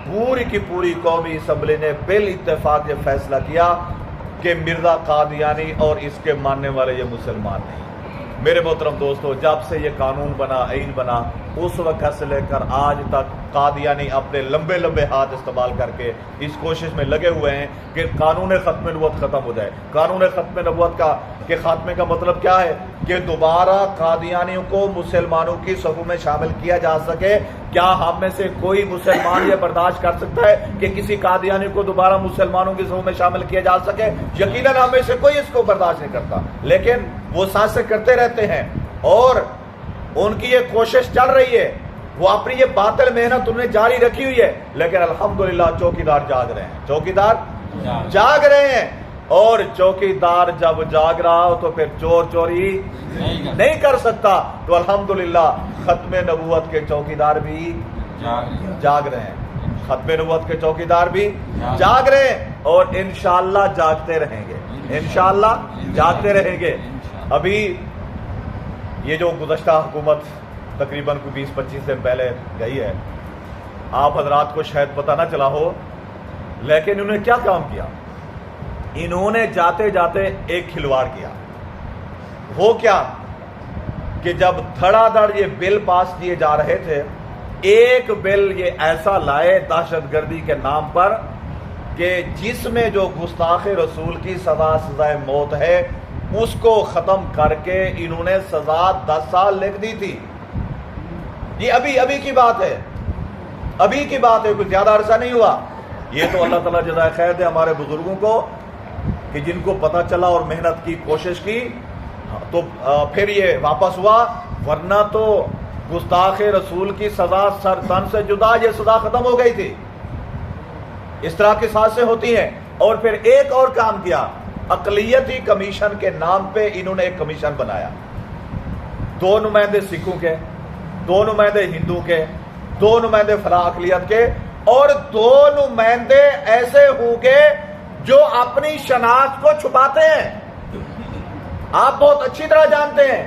پوری کی پوری قومی اسمبلی نے بالاتفاق یہ فیصلہ کیا کہ مرزا قادیانی اور اس کے ماننے والے یہ مسلمان نہیں۔ میرے محترم دوستو، جب سے یہ قانون بنا، آئین بنا، اس وقت سے لے کر آج تک قادیانی اپنے لمبے لمبے ہاتھ استعمال کر کے اس کوشش میں لگے ہوئے ہیں کہ قانون ختم نبوت ختم ہو جائے۔ قانون ختم نبوت کے خاتمے کا مطلب کیا ہے؟ کہ دوبارہ قادیانیوں کو مسلمانوں کی صفوں میں شامل کیا جا سکے۔ کیا ہم میں سے کوئی مسلمان یہ برداشت کر سکتا ہے کہ کسی قادیانی کو دوبارہ مسلمانوں کی صفوں میں شامل کیا جا سکے؟ یقیناً ہم میں سے کوئی اس کو برداشت نہیں کرتا، لیکن وہ سازشیں کرتے رہتے ہیں اور ان کی یہ کوشش چل رہی ہے، وہ اپنی یہ باطل محنت انہیں جاری رکھی ہوئی ہے، لیکن الحمدللہ چوکیدار جاگ رہے ہیں، چوکیدار جاگ رہے ہیں، اور چوکیدار جب جاگ رہا ہو تو پھر چور چوری نہیں کر سکتا۔ تو الحمدللہ ختم نبوت کے چوکیدار بھی جاگ رہے ہیں، ختم نبوت کے چوکیدار بھی جاگ رہے ہیں، اور انشاءاللہ جاگتے رہیں گے، انشاءاللہ جاگتے رہیں گے۔ ابھی یہ جو گزشتہ حکومت تقریباً 20-25 دن پہلے گئی ہے، آپ حضرات کو شاید پتہ نہ چلا ہو، لیکن انہوں نے کیا کام کیا؟ انہوں نے جاتے جاتے ایک کھلواڑ کیا۔ وہ کیا کہ جب دھڑا دھڑ یہ بل پاس کیے جا رہے تھے، ایک بل یہ ایسا لائے دہشت گردی کے نام پر کہ جس میں جو گستاخ رسول کی سزائے موت ہے اس کو ختم کر کے انہوں نے سزا 10 سال لکھ دی تھی۔ یہ ابھی کی بات ہے، ابھی کی بات ہے، کچھ زیادہ عرصہ نہیں ہوا۔ یہ تو اللہ تعالیٰ جزائے خیر دے ہمارے بزرگوں کو کہ جن کو پتہ چلا اور محنت کی، کوشش کی، تو پھر یہ واپس ہوا، ورنہ تو گستاخ رسول کی سزا سن سے جدا یہ سزا ختم ہو گئی تھی۔ اس طرح کی سازشیں ہوتی ہیں۔ اور پھر ایک اور کام کیا، اقلیتی کمیشن کے نام پہ انہوں نے ایک کمیشن بنایا، 2 نمائندے سکھوں کے، 2 نمائندے ہندو کے، 2 نمائندے فلاں اقلیت کے، اور 2 نمائندے ایسے ہوں گے جو اپنی شناخت کو چھپاتے ہیں۔ آپ بہت اچھی طرح جانتے ہیں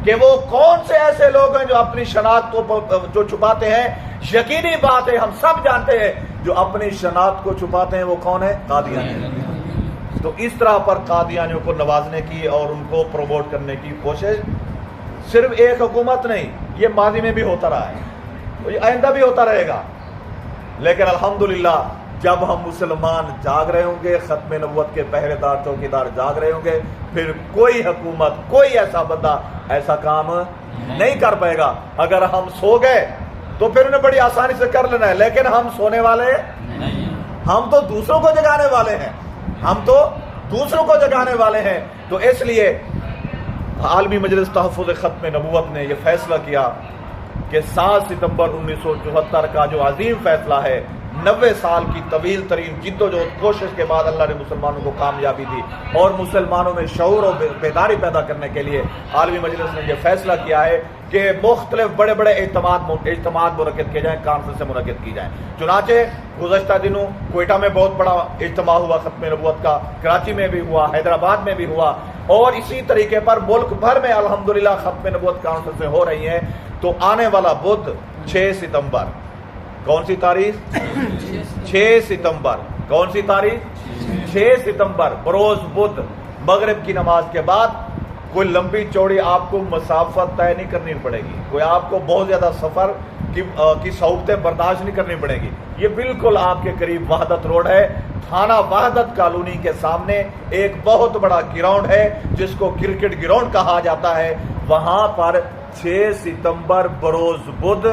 کہ وہ کون سے ایسے لوگ ہیں جو اپنی شناخت کو جو چھپاتے ہیں۔ یقینی بات ہے، ہم سب جانتے ہیں جو اپنی شناخت کو چھپاتے ہیں وہ کون ہے؟ قادیانی۔ تو اس طرح پر قادیانیوں کو نوازنے کی اور ان کو پروموٹ کرنے کی کوشش صرف ایک حکومت نہیں، یہ ماضی میں بھی ہوتا رہا ہے، یہ آئندہ بھی ہوتا رہے گا، لیکن الحمدللہ جب ہم مسلمان جاگ رہے ہوں گے، ختم نبوت کے پہرے دار چوکیدار جاگ رہے ہوں گے، پھر کوئی حکومت، کوئی ایسا بندہ ایسا کام نہیں کر پائے گا۔ اگر ہم سو گئے تو پھر انہیں بڑی آسانی سے کر لینا ہے، لیکن ہم سونے والے نہیں، ہم تو دوسروں کو جگانے والے ہیں، ہم تو دوسروں کو جگانے والے ہیں۔ تو اس لیے عالمی مجلس تحفظ ختم نبوت نے یہ فیصلہ کیا کہ 7 ستمبر 1974 کا جو عظیم فیصلہ ہے، 90 سال کی طویل ترین جد و جہد کوشش کے بعد اللہ نے مسلمانوں کو کامیابی دی اور مسلمانوں میں شعور اور بیداری پیدا کرنے کے لیے عالمی مجلس نے یہ فیصلہ کیا ہے کہ مختلف بڑے بڑے اجتماعات منعقد کیے جائیں، کانفرنسیں منعقد کی جائیں۔ چنانچہ گزشتہ دنوں کوئٹہ میں بہت بڑا اجتماع ہوا ختم نبوت کا، کراچی میں بھی ہوا، حیدرآباد میں بھی ہوا، اور اسی طریقے پر ملک بھر میں الحمدللہ ختم نبوت کانفرنسیں ہو رہی ہیں۔ تو آنے والا بدھ 6 ستمبر، کون سی تاریخ؟ 6 ستمبر، کون سی تاریخ؟ 6 ستمبر بروز بدھ، مغرب کی نماز کے بعد کوئی لمبی چوڑی آپ کو مسافت طے نہیں کرنی پڑے گی، کوئی آپ کو بہت زیادہ سفر کی صعوبتیں برداشت نہیں کرنی پڑے گی۔ یہ بالکل آپ کے قریب وحدت روڈ ہے، تھانہ وحدت کالونی کے سامنے ایک بہت بڑا گراؤنڈ ہے جس کو کرکٹ گراؤنڈ کہا جاتا ہے، وہاں پر 6 ستمبر بروز بدھ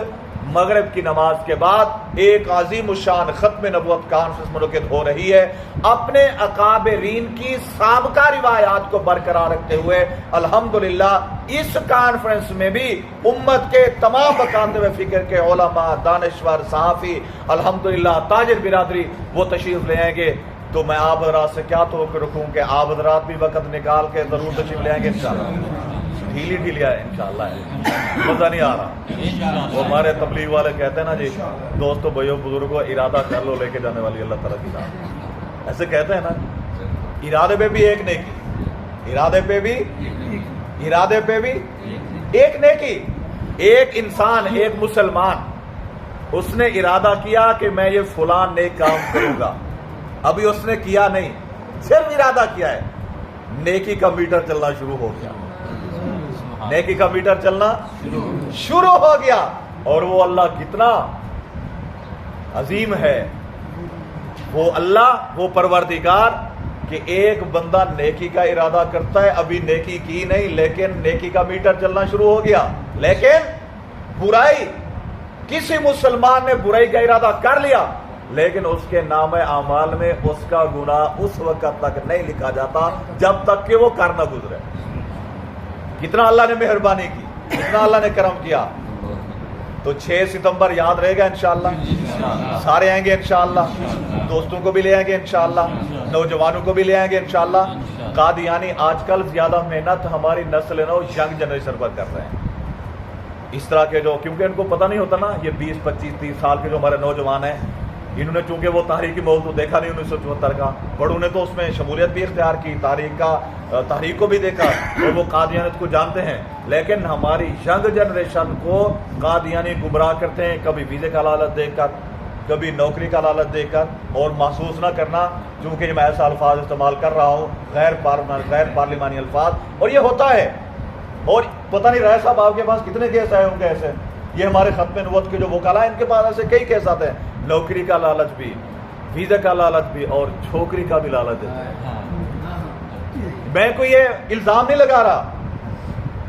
مغرب کی نماز کے بعد ایک عظیم الشان ختم نبوت کانفرنس منعقد ہو رہی ہے۔ اپنے اکابرین کی سابقہ روایات کو برقرار رکھتے ہوئے الحمدللہ اس کانفرنس میں بھی امت کے تمام مکاتب فکر کے علماء، دانشور، صحافی، الحمدللہ تاجر برادری وہ تشریف لے آئیں گے۔ تو میں آپ حضرات سے کیا توقع رکھوں کہ آپ حضرات بھی وقت نکال کے ضرور تشریف لے آئیں گے انشاءاللہ۔ ڈھیلی ہے انشاءاللہ، مزہ نہیں آ رہا۔ وہ ہمارے تبلیغ والے کہتے ہیں نا جی، دوستو بھائیو بزرگو، ارادہ کر لو لے کے جانے والی اللہ تعالیٰ کی ذات، ایسے کہتے ہیں نا۔ ارادے پہ بھی ایک نیکی، ارادے پہ بھی ایک نیکی۔ ایک انسان، ایک مسلمان، اس نے ارادہ کیا کہ میں یہ فلان نیک کام کروں گا، ابھی اس نے کیا نہیں، صرف ارادہ کیا ہے، نیکی کا میٹر چلنا شروع ہو گیا، نیکی کا میٹر چلنا شروع ہو گیا۔ اور وہ اللہ کتنا عظیم ہے، وہ اللہ، وہ پروردگار، کہ ایک بندہ نیکی کا ارادہ کرتا ہے، ابھی نیکی کی نہیں لیکن نیکی کا میٹر چلنا شروع ہو گیا، لیکن برائی، کسی مسلمان نے برائی کا ارادہ کر لیا لیکن اس کے نام اعمال میں اس کا گناہ اس وقت تک نہیں لکھا جاتا جب تک کہ وہ کر نہ گزرے۔ کتنا اللہ نے مہربانی کی، کتنا اللہ نے کرم کیا۔ تو 6 ستمبر یاد رہے گا انشاءاللہ، سارے آئیں گے انشاءاللہ، دوستوں کو بھی لے آئیں گے انشاءاللہ، نوجوانوں کو بھی لے آئیں گے انشاءاللہ۔ قادیانی آج کل زیادہ محنت ہماری نسل نو ینگ جنریشن پر کر رہے ہیں، اس طرح کے جو، کیونکہ ان کو پتہ نہیں ہوتا نا، یہ 20 25 30 سال کے جو ہمارے نوجوان ہیں، انہوں نے چونکہ وہ تحریکی موضوع دیکھا نہیں 1974 کا، بڑوں نے تو اس میں شمولیت بھی اختیار کی، تحریک کو بھی دیکھا اور وہ قادیانیت کو جانتے ہیں، لیکن ہماری ینگ جنریشن کو قادیانی گمراہ کرتے ہیں، کبھی ویزے کا لالچ دے کر، کبھی نوکری کا لالچ دے کر، اور محسوس نہ کرنا چونکہ میں ایسا الفاظ استعمال کر رہا ہوں غیر پارلیمانی الفاظ، اور یہ ہوتا ہے۔ اور پتہ نہیں رائے صاحب آپ کے پاس کتنے کیس آئے ہوں گے ایسے، یہ ہمارے ختم نبوت کے جو وکلاء ہیں ان کے پاس ایسے کئی کیس آتے ہیں، نوکری کا لالچ بھی، ویزے کا لالچ بھی، اور چھوکری کا بھی لالچ دیتے ہیں۔ میں کوئی یہ الزام نہیں لگا رہا،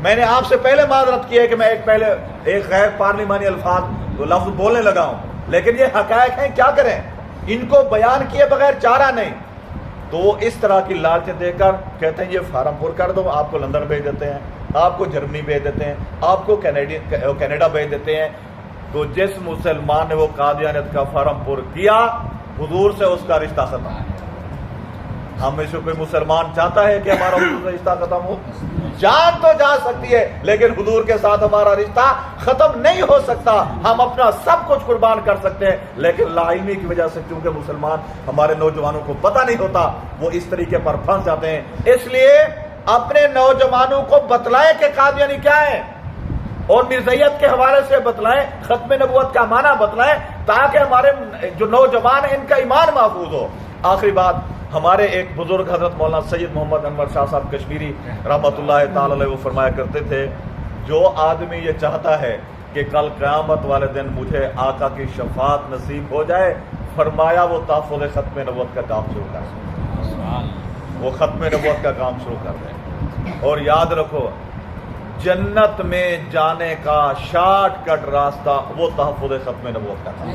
میں نے آپ سے پہلے معذرت کی ہے کہ میں ایک غیر پارلیمانی لفظ بولنے لگا ہوں، لیکن یہ حقائق ہیں، کیا کریں، ان کو بیان کیے بغیر چارہ نہیں۔ تو وہ اس طرح کی لالچیں دے کر کہتے ہیں یہ فارم پر کر دو، آپ کو لندن بھیج دیتے ہیں، آپ کو جرمنی بھیج دیتے ہیں، آپ کو کینیڈا بھیج دیتے ہیں۔ تو جس مسلمان نے وہ قادیانیت کا فارم پر کیا، حضور سے اس کا رشتہ ختم۔ ہم میں سے کوئی مسلمان چاہتا ہے کہ ہمارا حضور سے رشتہ ختم ہو؟ جان تو جا سکتی ہے لیکن حضور کے ساتھ ہمارا رشتہ ختم نہیں ہو سکتا۔ ہم اپنا سب کچھ قربان کر سکتے ہیں لیکن لا علمی کی وجہ سے چونکہ مسلمان ہمارے نوجوانوں کو پتہ نہیں ہوتا، وہ اس طریقے پر پھنس جاتے ہیں۔ اس لیے اپنے نوجوانوں کو بتلائیں کہ قادیانی کیا ہے، اور مرزائیت کے حوالے سے بتلائیں، ختم نبوت کا معنی بتلائیں، تاکہ ہمارے جو نوجوان ہیں ان کا ایمان محفوظ ہو۔ آخری بات، ہمارے ایک بزرگ حضرت مولانا سید محمد انور شاہ صاحب کشمیری رحمۃ اللہ تعالی علیہ وہ فرمایا کرتے تھے، جو آدمی یہ چاہتا ہے کہ کل قیامت والے دن مجھے آقا کی شفاعت نصیب ہو جائے، فرمایا وہ تحفظ ختم نبوت کا کام شروع کر دیں، وہ ختم نبوت کا کام شروع کر دیں۔ اور یاد رکھو، جنت میں جانے کا شارٹ کٹ راستہ وہ تحفظ ختم نبوت کا کام۔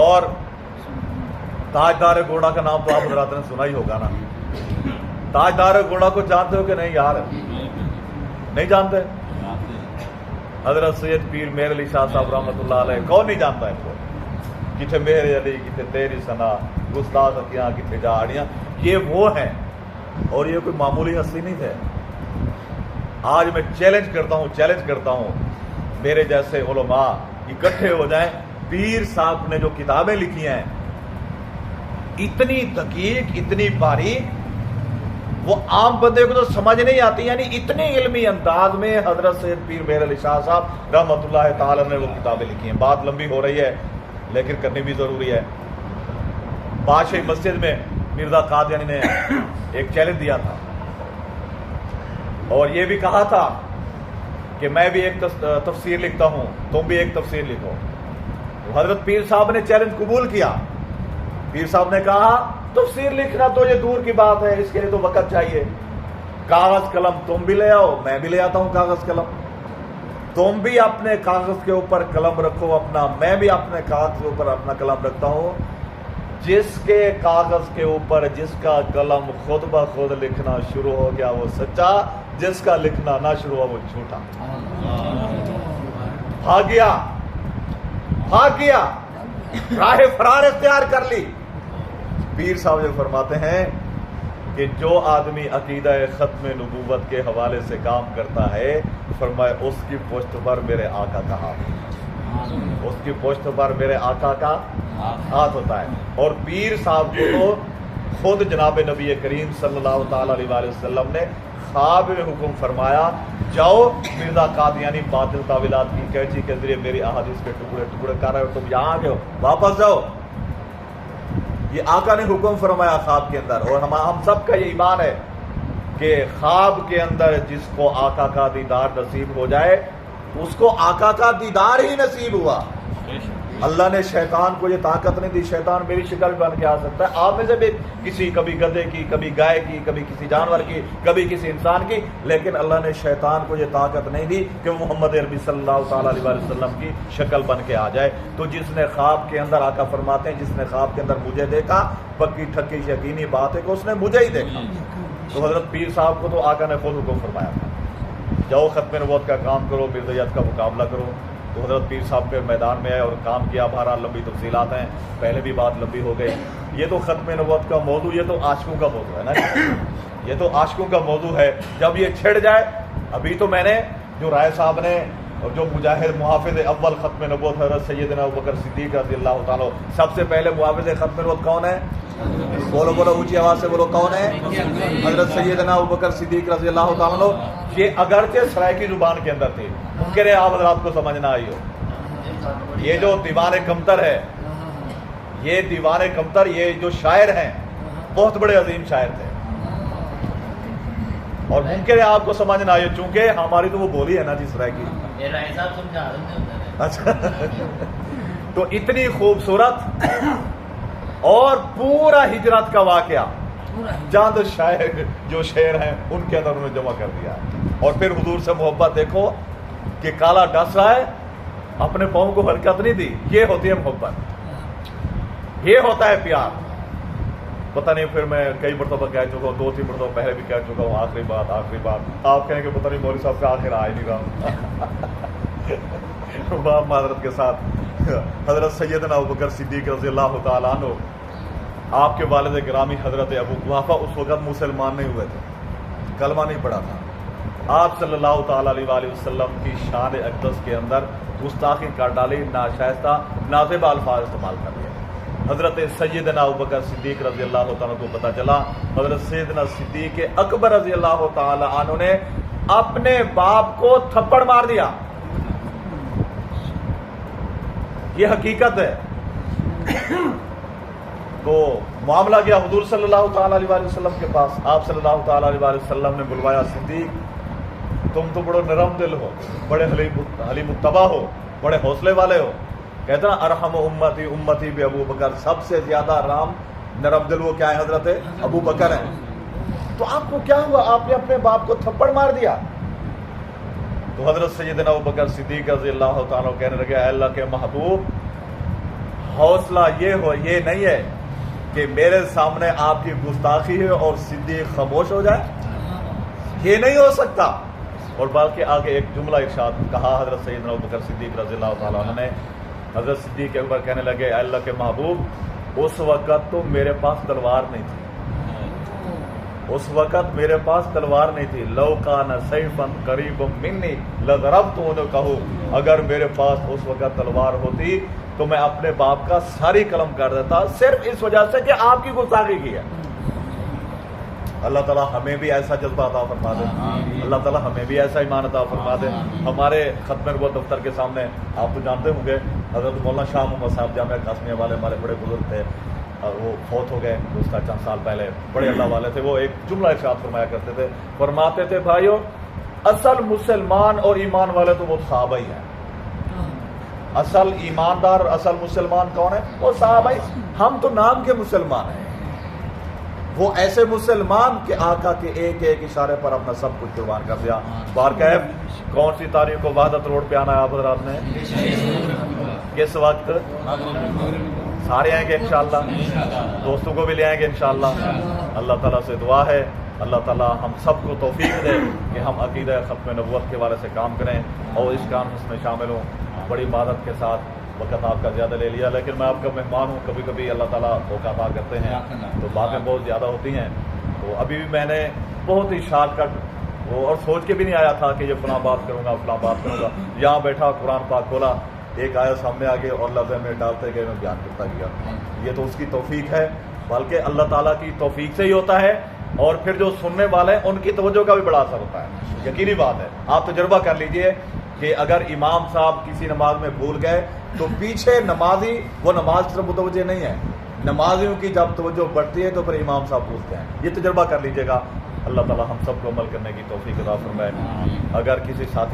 اور تاجدار گھوڑا کا نام تو آپ حضرات نے سنا ہی ہوگا نا، تاجدار گھوڑا کو جانتے ہو کہ نہیں یار؟ نہیں جانتے؟ حضرت سید پیر میر علی شاہ صاحب رحمۃ اللہ علیہ، کون نہیں جانتا ہے ان کو؟ کتنے میرے علی، کتنے تیری سنا، گستاخ اکیاں، کتنے جاڑیاں، یہ وہ ہیں، اور یہ کوئی معمولی ہستی نہیں تھے۔ آج میں چیلنج کرتا ہوں میرے جیسے علماء اکٹھے ہو جائیں، پیر صاحب نے جو کتابیں لکھی ہیں اتنی دقیق، اتنی باریک، وہ عام بندے کو تو سمجھ نہیں آتی، یعنی اتنے علمی انداز میں حضرت سید پیر میر علی شاہ صاحب رحمۃ اللہ تعالی نے وہ کتابیں لکھی ہیں۔ بات لمبی ہو رہی ہے لیکن کرنی بھی ضروری ہے۔ بادشاہی مسجد میں مرزا قادیانی نے ایک چیلنج دیا تھا اور یہ بھی کہا تھا کہ میں بھی ایک تفسیر لکھتا ہوں، تم بھی ایک تفسیر لکھو۔ حضرت پیر صاحب نے چیلنج قبول کیا۔ پیر صاحب نے کہا تفسیر لکھنا تو یہ دور کی بات ہے، اس کے لیے تو وقت چاہیے، کاغذ قلم تم بھی لے آؤ، میں بھی لے آتا ہوں کاغذ قلم، تم بھی اپنے کاغذ کے اوپر قلم رکھو اپنا، میں بھی اپنے کاغذ کے اوپر اپنا قلم رکھتا ہوں۔ جس کے کاغذ کے اوپر جس کا قلم خود بخود لکھنا شروع ہو گیا وہ سچا، جس کا لکھنا نہ شروع ہوا وہ جھوٹا۔ بھاگ گیا، راہ فرار اختیار کر لی۔ پیر صاحب جو فرماتے ہیں کہ جو آدمی عقیدہ ختم نبوت کے حوالے سے کام کرتا ہے، فرمایا اس کی پشت پر میرے آقا کا ہاتھ، اس کی پشت پر میرے آقا کا ہاتھ ہوتا ہے۔ اور پیر صاحب کو تو خود جناب نبی کریم صلی اللہ تعالی علیہ وآلہ وسلم نے خواب میں حکم فرمایا، جاؤ مرزا قادیانی باطل تعویلات کی کیچی کے ذریعے میری احادیث کے ٹکڑے ٹکڑے کر رہے ہو، تم یہاں آ گئے ہو، واپس جاؤ۔ یہ آقا نے حکم فرمایا خواب کے اندر، اور ہم سب کا یہ ایمان ہے کہ خواب کے اندر جس کو آقا کا دیدار نصیب ہو جائے اس کو آقا کا دیدار ہی نصیب ہوا۔ اللہ نے شیطان کو یہ طاقت نہیں دی، شیطان میری شکل بن کے آ سکتا ہے، آپ میں سے بھی کسی، کبھی گدھے کی، کبھی گائے کی، کبھی کسی جانور کی، کبھی کسی انسان کی، لیکن اللہ نے شیطان کو یہ طاقت نہیں دی کہ وہ محمد عربی صلی اللہ تعالی علیہ وسلم کی شکل بن کے آ جائے۔ تو جس نے خواب کے اندر، آقا فرماتے ہیں جس نے خواب کے اندر مجھے دیکھا، پکی ٹھکی یقینی بات ہے کہ اس نے مجھے ہی دیکھا۔ تو حضرت پیر صاحب کو تو آقا نے خود حکم فرمایا تھا، جاؤ ختم نبوت کا کام کرو، مرزائیت کا مقابلہ کرو۔ تو حضرت پیر صاحب کے میدان میں آئے اور کام کیا۔ بہرحال لمبی تفصیلات ہیں، پہلے بھی بات لمبی ہو گئی۔ یہ تو ختم نبوت کا موضوع، یہ تو عاشقوں کا موضوع ہے نا، یہ تو عاشقوں کا موضوع ہے۔ جب یہ چھڑ جائے، ابھی تو میں نے جو رائے صاحب نے اور جو مجاہد محافظ اول ختم نبوت حضرت سیدنا ابوبکر صدیق رضی اللہ تعالیٰ، سب سے پہلے محافظ ختم نبوت کون ہے؟ بولو بولو اونچی آواز سے بولو، کون ہے؟ حضرت سیدنا ابوبکر صدیق رضی اللہ تعالیٰ۔ یہ اگرچہ سرائکی زبان کے اندر تھی، ممکن ہے آپ حضرات کو سمجھ نہ آئی ہو۔ یہ جو دیوان کمتر ہے، یہ دیوان کمتر، یہ جو شاعر ہیں بہت بڑے عظیم شاعر تھے، اور ممکن ہے آپ کو سمجھ نہ آئی، چونکہ ہماری تو وہ بولی ہے نا جی سرائکی۔ اچھا، تو اتنی خوبصورت اور پورا ہجرت کا واقعہ چند شاعر جو شعر ہیں ان کے اندر انہوں نے جمع کر دیا۔ اور پھر حضور سے محبت دیکھو کہ کالا ڈس رہا ہے، اپنے پاؤں کو حرکت نہیں دی، یہ ہوتی ہے محبت، یہ ہوتا ہے پیار۔ پتہ نہیں، پھر میں کئی مرتبہ کہہ چکا ہوں، 2-3 مرتبہ پہلے بھی کہہ چکا ہوں، آخری بات آپ کہیں کہ پتہ نہیں مولوی صاحب سے آخر آ ہی نہیں رہا۔ معذرت کے ساتھ، حضرت سیدنا ابوبکر صدیق رضی اللہ تعالیٰ عنہ، آپ کے والد گرامی حضرت ابو قحافہ اس وقت مسلمان نہیں ہوئے تھے، کلمہ نہیں پڑھا تھا۔ آپ صلی اللہ تعالیٰ علیہ وآلہ وسلم کی شان اقدس کے اندر گستاخی کر ڈالی، ناشائستہ نازیبہ الفاظ استعمال کر لیے۔ حضرت سیدنا ابوبکر صدیق رضی اللہ تعالیٰ کو پتہ چلا، حضرت سیدنا صدیق اکبر رضی اللہ تعالیٰ عنہ نے اپنے باپ کو تھپڑ مار دیا۔ یہ حقیقت ہے. تو معاملہ گیا حضور صلی اللہ تعالیٰ علیہ وآلہ وسلم کے پاس. آپ صلی اللہ تعالیٰ علیہ وآلہ وسلم نے بلوایا, صدیق تم تو بڑے نرم دل ہو, بڑے حلیم الطبع ہو, بڑے حوصلے والے ہو. کہتے ہیں ارحم امتی امتی بھی ابو بکر, سب سے زیادہ رام نرم دل وہ کیا ہے حضرت ابو بکر ہیں. تو آپ کو کیا ہوا, آپ نے اپنے باپ کو تھپڑ مار دیا. تو حضرت سیدنا ابو بکر صدیق رضی اللہ تعالیٰ کہنے لگے اے اللہ کے محبوب, حوصلہ یہ نہیں ہے کہ میرے سامنے آپ کی گستاخی ہے اور صدیق خاموش ہو جائے, یہ نہیں ہو سکتا. اور بلکہ آگے ایک جملہ ارشاد کہا حضرت سیدنا ابو بکر صدیق رضی اللہ تعالیٰ عنہ نے. حضرت صدیق کے اوپر کہنے لگے اے اللہ کے محبوب, اس وقت تو میرے پاس تلوار نہیں تھی, اس وقت میرے پاس تلوار نہیں تھی. لو کان سیفا قریبا منی لضربتہ, اگر میرے پاس اس وقت تلوار ہوتی تو میں اپنے باپ کا ساری قلم کر دیتا, صرف اس وجہ سے کہ آپ کی گستاخی کی ہے. اللہ تعالیٰ ہمیں بھی ایسا جذبہ عطا فرما دے, اللہ تعالیٰ ہمیں بھی ایسا ایمان عطا فرما دے. ہمارے ختم نبوت دفتر کے سامنے آپ تو جانتے ہوں گے حضرت مولانا شاہ محمد صاحب جامعہ قاسمیہ والے ہمارے بڑے بزرگ تھے, وہ فوت ہو گئے اس کا چند سال پہلے, بڑے اللہ والے تھے. وہ ایک جملہ ارشاد فرمایا کرتے تھے, فرماتے تھے بھائیو اصل مسلمان اور ایمان والے تو وہ صحابہ ہی ہیں. اصل ایماندار اصل مسلمان کون ہے, وہ صحابہ ہی. ہم تو نام کے مسلمان ہیں, وہ ایسے مسلمان کہ آقا کے ایک ایک اشارے پر اپنا سب کچھ قربان کر دیا. بارکیف کون سی تاریخ کو وحدت روڈ پہ آنا ہے آپ حضرات نے, کس وقت؟ سارے آئیں گے انشاءاللہ, دوستوں کو بھی لے آئیں گے انشاءاللہ. اللہ تعالیٰ سے دعا ہے اللہ تعالیٰ ہم سب کو توفیق دے کہ ہم عقیدہ ختم نبوت کے بارے سے کام کریں اور اس کام میں شامل ہوں. بڑی عبادت کے ساتھ وقت آپ کا زیادہ لے لیا, لیکن میں آپ کا مہمان ہوں, کبھی کبھی اللہ تعالیٰ موقع عطا کرتے ہیں تو باتیں بہت زیادہ ہوتی ہیں. تو ابھی بھی میں نے بہت ہی شارٹ کٹ اور سوچ کے بھی نہیں آیا تھا کہ یہ فلاں بات کروں گا فلاں بات کروں گا. یہاں بیٹھا قرآن پاک کھولا, ایک آیت سامنے آ گئی اور لفظ میں ڈالتے گئے, میں بیان کرتا گیا. یہ تو اس کی توفیق ہے, بلکہ اللہ تعالیٰ کی توفیق سے ہی ہوتا ہے. اور پھر جو سننے والے ہیں ان کی توجہ کا بھی بڑا اثر ہوتا ہے, یقینی بات ہے. آپ تجربہ کر لیجئے کہ اگر امام صاحب کسی نماز میں بھول گئے تو پیچھے نمازی وہ نماز کی طرف متوجہ نہیں ہے, نمازیوں کی جب توجہ بڑھتی ہے تو پھر امام صاحب پوچھتے ہیں. یہ تجربہ کر لیجئے گا. اللہ تعالیٰ ہم سب کو عمل کرنے کی توفیق عطا فرمائے. اگر کسی ساتھی